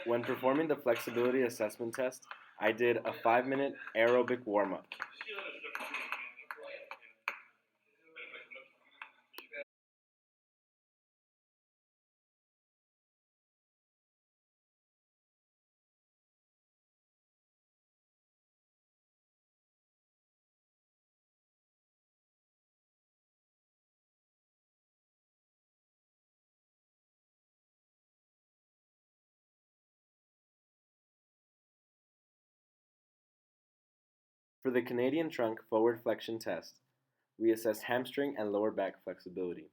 When performing the flexibility assessment test, I did a 5-minute aerobic warm-up. For the Canadian trunk forward flexion test, we assessed hamstring and lower back flexibility.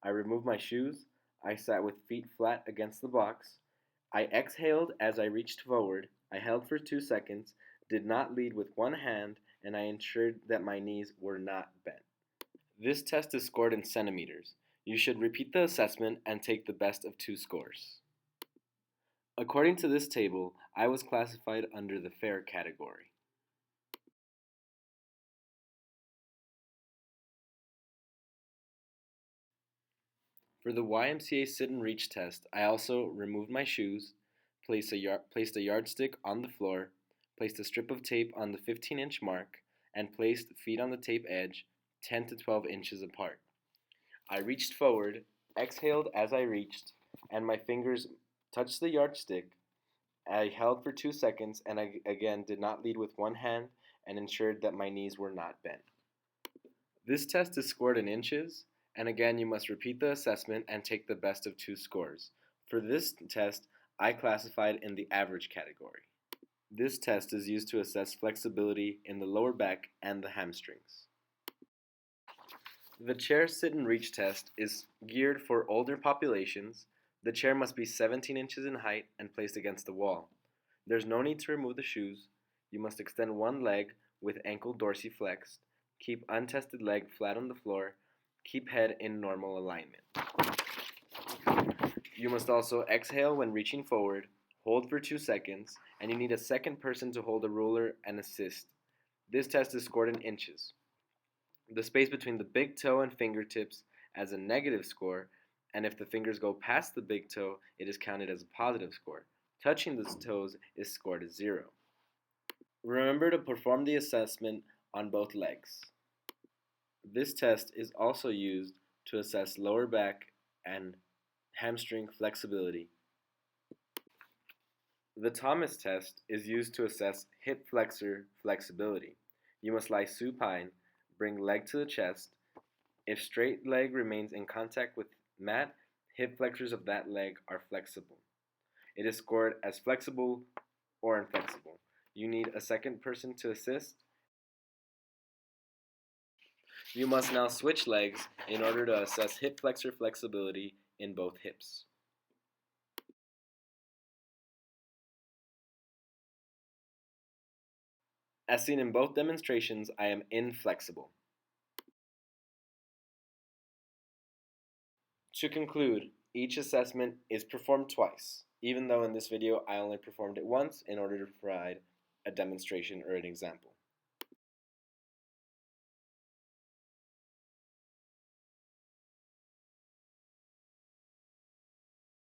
I removed my shoes, I sat with feet flat against the box, I exhaled as I reached forward, I held for 2 seconds, did not lead with one hand, and I ensured that my knees were not bent. This test is scored in centimeters. You should repeat the assessment and take the best of 2 scores. According to this table, I was classified under the fair category. For the YMCA sit and reach test, I also removed my shoes, placed a yardstick on the floor, placed a strip of tape on the 15-inch mark, and placed feet on the tape edge 10 to 12 inches apart. I reached forward, exhaled as I reached, and my fingers touched the yardstick. I held for 2 seconds and I again did not lead with one hand and ensured that my knees were not bent. This test is scored in inches, and again you must repeat the assessment and take the best of 2 scores. For this test, I classified in the average category. This test is used to assess flexibility in the lower back and the hamstrings. The chair sit and reach test is geared for older populations. The chair must be 17 inches in height and placed against the wall. There's no need to remove the shoes. You must extend one leg with ankle dorsiflexed. Keep untested leg flat on the floor. Keep head in normal alignment. You must also exhale when reaching forward, hold for 2 seconds, and you need a second person to hold a ruler and assist. This test is scored in inches. The space between the big toe and fingertips as a negative score, and if the fingers go past the big toe, it is counted as a positive score. Touching the toes is scored as 0. Remember to perform the assessment on both legs. This test is also used to assess lower back and hamstring flexibility. The Thomas test is used to assess hip flexor flexibility. You must lie supine, bring leg to the chest. If straight leg remains in contact with mat, hip flexors of that leg are flexible. It is scored as flexible or inflexible. You need a second person to assist. You must now switch legs in order to assess hip flexor flexibility in both hips. As seen in both demonstrations, I am inflexible. To conclude, each assessment is performed twice, even though in this video I only performed it once in order to provide a demonstration or an example.